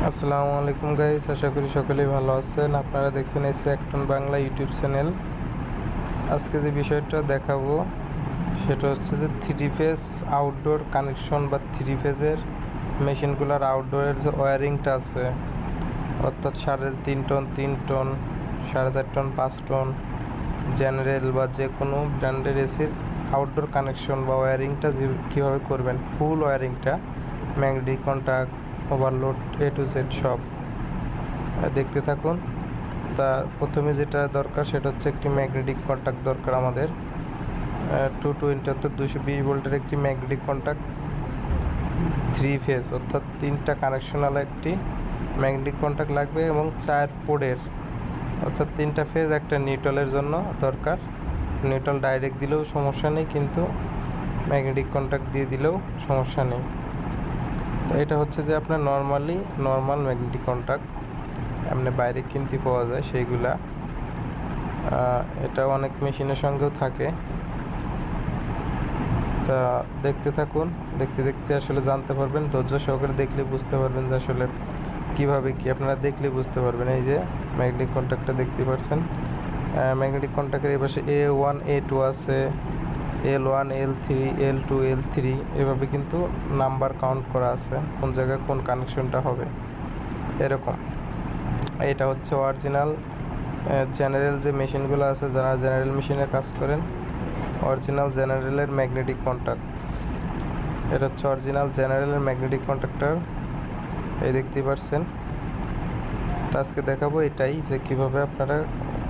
আসসালামু আলাইকুম গাইস, আশা করি সকলেই ভালো আছেন। আপনারা দেখছেন অ্যাক্টন বাংলা ইউটিউব চ্যানেল। আজকে যে বিষয়টা দেখাবো সেটা হচ্ছে যে থ্রি ফেজ আউটডোর কানেকশন বা থ্রি ফেজের মেশিনগুলোর আউটডোরের যে ওয়্যারিংটা আছে, অর্থাৎ 3.5 ton, 3 ton, 4.5 ton, 5 ton, general বা যে কোনো ব্র্যান্ডের এসির আউটডোর কানেকশন বা ওয়্যারিংটা কীভাবে করবেন, ফুল ওয়্যারিংটা, magnetic contact, overload, A to Z সব দেখতে থাকুন। তা প্রথমে যেটা দরকার সেটা হচ্ছে একটি ম্যাগনেটিক কন্ট্যাক্ট দরকার আমাদের। 220 অর্থাৎ 220 ভোল্টের একটি ম্যাগনেটিক কন্ট্যাক্ট, থ্রি ফেজ অর্থাৎ 3টা কানেকশনাল একটি ম্যাগনেটিক কন্ট্যাক্ট লাগবে, এবং 4 পোর্টের অর্থাৎ 3টা ফেজ একটা নিউট্রালের জন্য দরকার। নিউট্রাল ডাইরেক্ট দিলেও সমস্যা নেই, কিন্তু ম্যাগনেটিক কন্ট্যাক্ট দিয়ে দিলেও সমস্যা নেই। তো এটা হচ্ছে যে আপনার নর্মাল ম্যাগনেটিক কন্ট্যাক্ট এমনি বাইরে কিনতে পাওয়া যায় সেইগুলা। এটা অনেক মেশিনের সঙ্গেও থাকে। তা দেখতে থাকুন, দেখতে দেখতে আসলে জানতে পারবেন, ধৈর্য সহকারে দেখলে বুঝতে পারবেন যে আসলে কীভাবে কি আপনারা দেখলে বুঝতে পারবেন। এই যে ম্যাগনেটিক কন্ট্যাক্টটা দেখতে পাচ্ছেন, ম্যাগনেটিক কন্ট্যাক্টের এই পাশে A1 A2 আছে, L1 L3 L2 L3 এভাবে কিন্তু নাম্বার কাউন্ট করা আছে, কোন জায়গায় কোন কানেকশনটা হবে এরকম। এটা হচ্ছে অরিজিনাল জেনারেল যে মেশিনগুলো আছে, যারা জেনারেল মেশিনে কাজ করেন, অরিজিনাল জেনারেলের ম্যাগনেটিক কন্ট্যাক্ট। এটা হচ্ছে অরিজিনাল জেনারেলের ম্যাগনেটিক কন্ট্যাক্টর, এই দেখতে পাচ্ছেন। তো আজকে দেখাবো এটাই যে কীভাবে আপনারা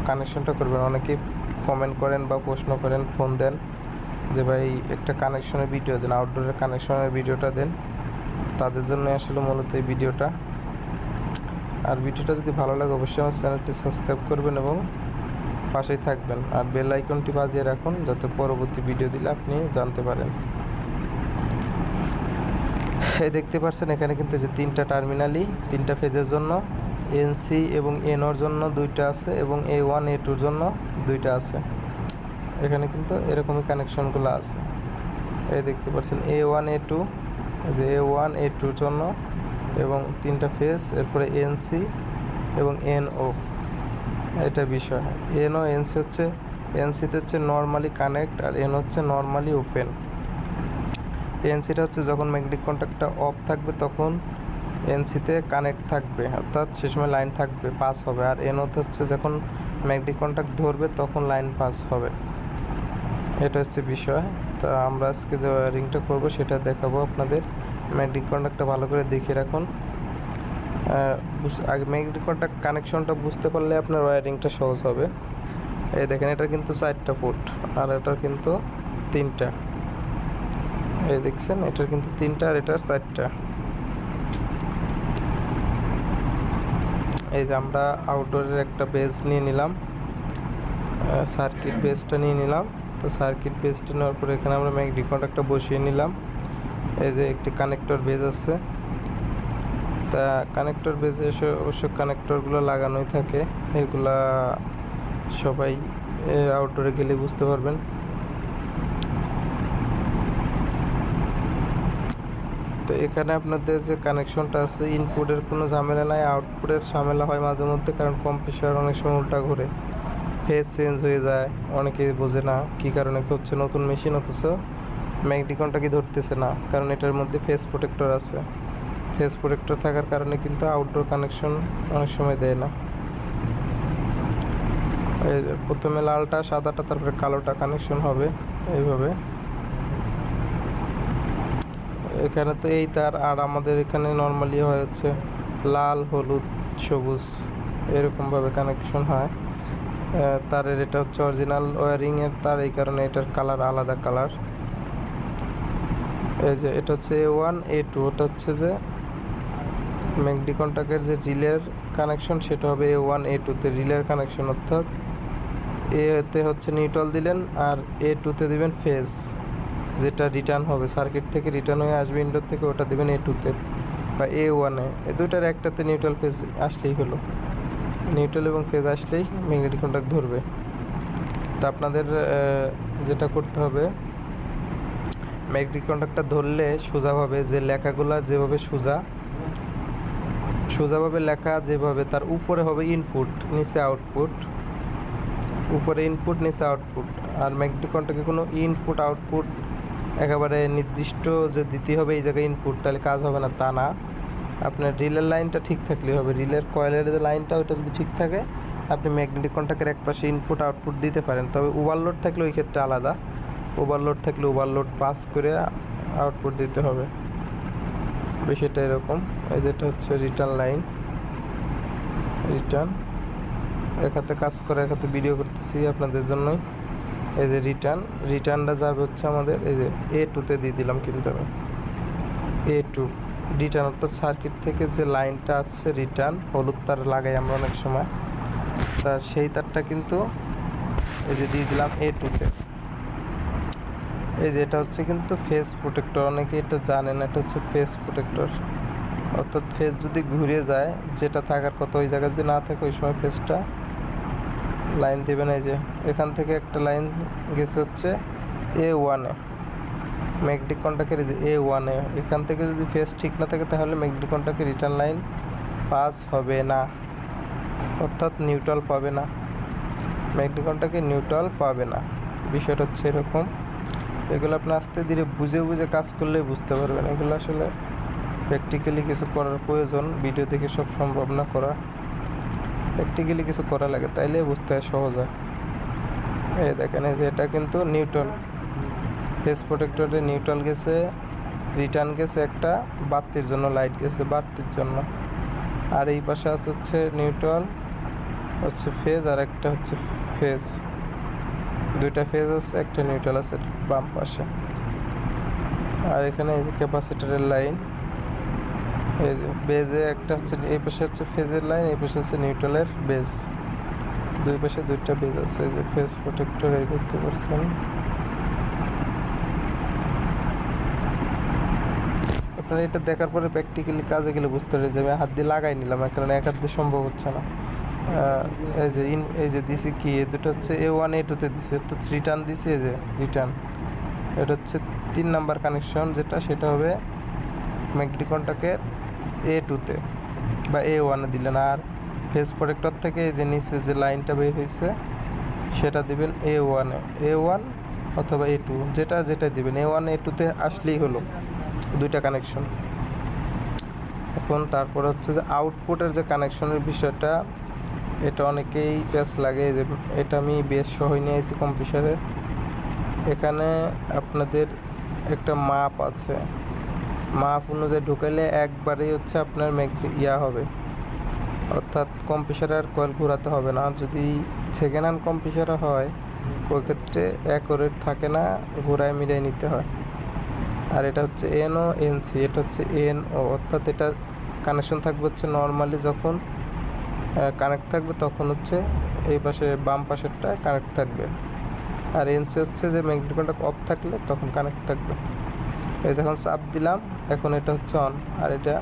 কানেকশনটা করবেন। অনেকেই কমেন্ট করেন বা প্রশ্ন করেন, ফোন দেন যে ভাই একটা কানেকশনের ভিডিও দেন, আউটডোরের কানেকশনের ভিডিওটা দেন। তাদের জন্য আসলে মূলত এই ভিডিওটা। আর ভিডিওটা যদি ভালো লাগে অবশ্যই আমার চ্যানেলটি সাবস্ক্রাইব করবেন এবং পাশেই থাকবেন, আর বেল আইকনটি বাজিয়ে রাখুন যাতে পরবর্তী ভিডিও দিলে আপনি জানতে পারেন। এই দেখতে পাচ্ছেন এখানে কিন্তু যে 3টা টার্মিনালই 3টা ফেজের জন্য, এনসি এবং এনওর জন্য 2টা আছে, এবং A1 A2 জন্য 2টা আছে। এখানে কিন্তু এরকমই কানেকশনগুলো আছে। এই দেখতে পাচ্ছেন A1 A2, যে A1 A2 জন্য, এবং 3টা ফেজ, এরপরে এনসি এবং এনও। এটা বিষয়। এনও এনসি হচ্ছে, এনসিতে হচ্ছে নর্মালি কানেক্ট, আর এন হচ্ছে নর্মালি ওপেন। এনসিটা হচ্ছে যখন ম্যাগনেটিক কন্ট্যাক্টটা অফ থাকবে তখন এনসিতে কানেক্ট থাকবে, অর্থাৎ সে সময় লাইন থাকবে, পাস হবে। আর এনওতে হচ্ছে যখন ম্যাগনেটিক কন্ট্যাক্ট ধরবে তখন লাইন পাস হবে। এটা হচ্ছে বিষয়। তা আমরা আজকে যে ওয়্যারিংটা করবো সেটা দেখাবো আপনাদের। ম্যাগনেটিক কন্ট্যাক্টটা ভালো করে দেখে রাখুন। আগে ম্যাগনেটিক কন্ট্যাক্ট কানেকশনটা বুঝতে পারলে আপনার ওয়্যারিংটা সহজ হবে। এই দেখেন, এটা কিন্তু 4টা পোর্ট, আর এটার কিন্তু 3টা। এই দেখছেন, এটার কিন্তু 3টা আর এটার 4টা। এই যে আমরা আউটডোরের একটা বেজ নিয়ে নিলাম, সার্কিট বেজটা নিয়ে নিলাম। তো সার্কিট বেজটা নেওয়ার পরে এখানে আমরা ম্যাগনেটিক কন্ট্যাক্টটা বসিয়ে নিলাম। এই যে একটি কানেক্টর বেজ আছে। তা কানেক্টর বেজে অবশ্য কানেক্টরগুলো লাগানোই থাকে, এগুলা সবাই আউটডোরে গেলে বুঝতে পারবেন। তো এখানে আপনাদের যে কানেকশনটা আছে, ইনপুটের কোনো ঝামেলা নাই, আউটপুটের ঝামেলা হয় মাঝে মধ্যে, কারণ কম্প্রেসার অনেক সময় উল্টা ঘুরে, ফেজ চেঞ্জ হয়ে যায়। অনেকে বোঝে না কী কারণে হচ্ছে, নতুন মেশিন অথচ ম্যাগনেটিক কন্ট্যাক্টই ধরতেছে না, কারণ এটার মধ্যে ফেজ প্রোটেক্টর আছে। ফেজ প্রোটেক্টর থাকার কারণে কিন্তু আউটডোর কানেকশন অনেক সময় দেয় না। এই যে প্রথমে লালটা, সাদাটা, তারপরে কালোটা কানেকশন হবে এইভাবে। এখানে তো এই তার, আর আমাদের এখানে নর্মালি হয় হচ্ছে লাল, হলুদ, সবুজ, এরকমভাবে কানেকশন হয় তারের। এটা হচ্ছে অরিজিনাল ওয়্যারিংয়ের তার, এই কারণে এটার কালার আলাদা কালার। এই যে এটা হচ্ছে A1 A2, ওটা হচ্ছে যে ম্যাগনেটিক কন্ট্যাক্টের যে রিলের কানেকশন সেটা হবে A1 A2-তে রিলের কানেকশন, অর্থাৎ এতে হচ্ছে নিউট্রাল দিলেন আর A2-তে দিবেন ফেজ, যেটা রিটার্ন হবে সার্কিট থেকে, রিটার্ন হয়ে আসবে ইনডোর থেকে, ওটা দেবেন A2-তে বা A1-এ। এই দুইটার একটাতে নিউট্রাল ফেজ আসলেই হলো, নিউট্রাল এবং ফেজ আসলেই ম্যাগনেটিক কন্ট্যাক্ট ধরবে। তা আপনাদের যেটা করতে হবে, ম্যাগনেটিক কন্ট্যাক্টটা ধরলে সোজাভাবে যে লেখাগুলো যেভাবে সোজা সোজাভাবে লেখা যেভাবে, তার উপরে হবে ইনপুট, নিচে আউটপুট, উপরে ইনপুট নিচে আউটপুট। আর ম্যাগনেটিক কন্ট্যাক্টে কোনো ইনপুট আউটপুট একেবারে নির্দিষ্ট যে দিতে হবে এই জায়গায় ইনপুট, তাহলে কাজ হবে না, তা না। আপনার রিলের লাইনটা ঠিক থাকলেই হবে। রিলের কয়েলের যে লাইনটা ওইটা যদি ঠিক থাকে, আপনি ম্যাগনেটিক কন্ট্যাক্টের এক পাশে ইনপুট আউটপুট দিতে পারেন। তবে ওভারলোড থাকলে ওই ক্ষেত্রে আলাদা, ওভারলোড থাকলে ওভারলোড পাস করে আউটপুট দিতে হবে। বিষয়টা এরকম। এই যেটা হচ্ছে রিটার্ন লাইন, রিটার্ন এক হাতে কাজ করে এক হাতে ভিডিও করতেছি আপনাদের জন্যই। এই যে রিটার্নটা যাবে হচ্ছে আমাদের এই যে A2-তে দিয়ে দিলাম, কিন্তু আমি A2 রিটার্ন, অর্থাৎ সার্কিট থেকে যে লাইনটা আসছে রিটার্ন, হলুদ তার লাগাই আমরা অনেক সময়, তা সেই তারটা কিন্তু এই যে দিয়ে দিলাম A2-তে। এই যে এটা হচ্ছে কিন্তু ফেজ প্রোটেক্টর, অনেকে এটা জানেন, এটা হচ্ছে ফেজ প্রোটেক্টর। অর্থাৎ ফেজ যদি ঘুরে যায়, যেটা থাকার কথা ওই জায়গায় যদি না থাকে, ওই সময় ফেজটা লাইন দেবেন। এই যে এখান থেকে একটা লাইন গেছে হচ্ছে A1-এ, ম্যাগনেটিক কন্ট্যাক্টের এই যে A1-এ, এখান থেকে যদি ফেজ ঠিক না থাকে তাহলে ম্যাগনেটিক কন্ট্যাক্টের রিটার্ন লাইন পাস হবে না, অর্থাৎ নিউট্রাল পাবে না, ম্যাগনেটিক কন্ট্যাক্টে নিউট্রাল পাবে না। বিষয়টা হচ্ছে এরকম। এগুলো আপনি আস্তে ধীরে বুঝে বুঝে কাজ করলেই বুঝতে পারবেন। এগুলো আসলে প্র্যাকটিক্যালি কিছু করার প্রয়োজন, ভিডিও দেখে সব সম্ভব না করা, প্র্যাকটিক্যালি কিছু করা লাগে, তাইলে বুঝতে সহজ হয়। এই দেখেন, এই যে এটা কিন্তু নিউট্রাল, ফেজ প্রোটেক্টরে নিউট্রাল গেছে, রিটার্ন গেছে একটা বাতির জন্য, লাইট গেছে বাতির জন্য। আর এই পাশে আছে হচ্ছে নিউট্রাল, হচ্ছে ফেজ, আর একটা হচ্ছে ফেজ, দুইটা ফেজ আছে, একটা নিউট্রাল আছে বাম পাশে। আর এখানে এই যে ক্যাপাসিটরের লাইন, এই যে বেজে একটা হচ্ছে, এই পাশে হচ্ছে ফেজের লাইন, এই পাশে হচ্ছে নিউট্রালের বেজ, দুই পাশে দুইটা বেজ আছে। এই যে ফেজ প্রোটেক্টর, এই দেখতে পাচ্ছেন। আপনারা এটা দেখার পরে প্র্যাকটিক্যালি কাজে গেলে বুঝতে পারে যে আমি হাত দিয়ে লাগাই নিলাম, কারণ এক হাত দিয়ে সম্ভব হচ্ছে না। এই যে দিছি কি, এই দুটো হচ্ছে A1 A2-তে দিছে, তো রিটার্ন দিছে, এই যে রিটার্ন, এটা হচ্ছে 3 নাম্বার কানেকশন, যেটা সেটা হবে ম্যাগনেটিক কন্ট্যাক্টের A2-তে বা A1-এ দিলেন। আর ফেজ প্রোটেক্টর থেকে এই যে নিচে যে লাইনটা বের হয়েছে সেটা দিবেন A1-এ, A1 অথবা A2, যেটা দিবেন। A1 A2-তে আসলেই হলো দুইটা কানেকশন। এখন তারপর হচ্ছে যে আউটপুটের যে কানেকশনের বিষয়টা, এটা অনেকেই প্যাচ লাগে। যে এটা আমি বেশ সহই নিয়ে আসি কম্পিউটারে। এখানে আপনাদের একটা মাপ আছে, মাপ অনুযায়ী ঢুকাইলে একবারেই হচ্ছে আপনার হবে, অর্থাৎ কম্পিউটার আর কয়েল ঘোরাতে হবে না। যদি সেকেন্ড হ্যান্ড কম্পিউটার হয় ওই ক্ষেত্রে অ্যাকুরেট থাকে না, ঘোরায় মিলাই নিতে হয়। আর এটা হচ্ছে NO NC, এটা হচ্ছে NO, অর্থাৎ এটা কানেকশন থাকবে হচ্ছে নর্মালি যখন কানেক্ট থাকবে তখন হচ্ছে এই পাশে বাম পাশেরটা কানেক্ট থাকবে। আর NC হচ্ছে যে ম্যাগনেটিক কন্ট্যাক্ট অফ থাকলে তখন কানেক্ট থাকবে। এই যখন চাপ দিলাম এখন এটা হচ্ছে অন, আর এটা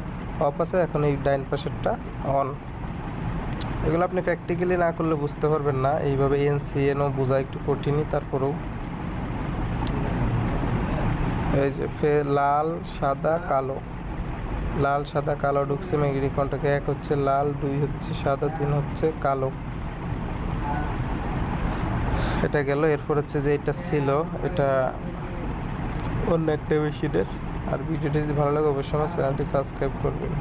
অফ আছে, এখন এই ডাইন পাশেরটা অন। এগুলো আপনি প্র্যাকটিক্যালি না করলে বুঝতে পারবেন না। এইভাবে NC NO বোঝা একটু কঠিনই, তারপরেও এই যে লাল সাদা কালো, লাল সাদা কালো ঢুকছে ম্যাগনেটিক কন্ট্যাক্টে। 1 হচ্ছে লাল, 2 হচ্ছে সাদা, 3 হচ্ছে কালো। এটা গেল। এরপর হচ্ছে যে এটা ছিল, এটা অন্য একটা মেশিনের। আর ভিডিওটি যদি ভালো লাগে অবশ্যই আমার চ্যানেলটি সাবস্ক্রাইব করবেন।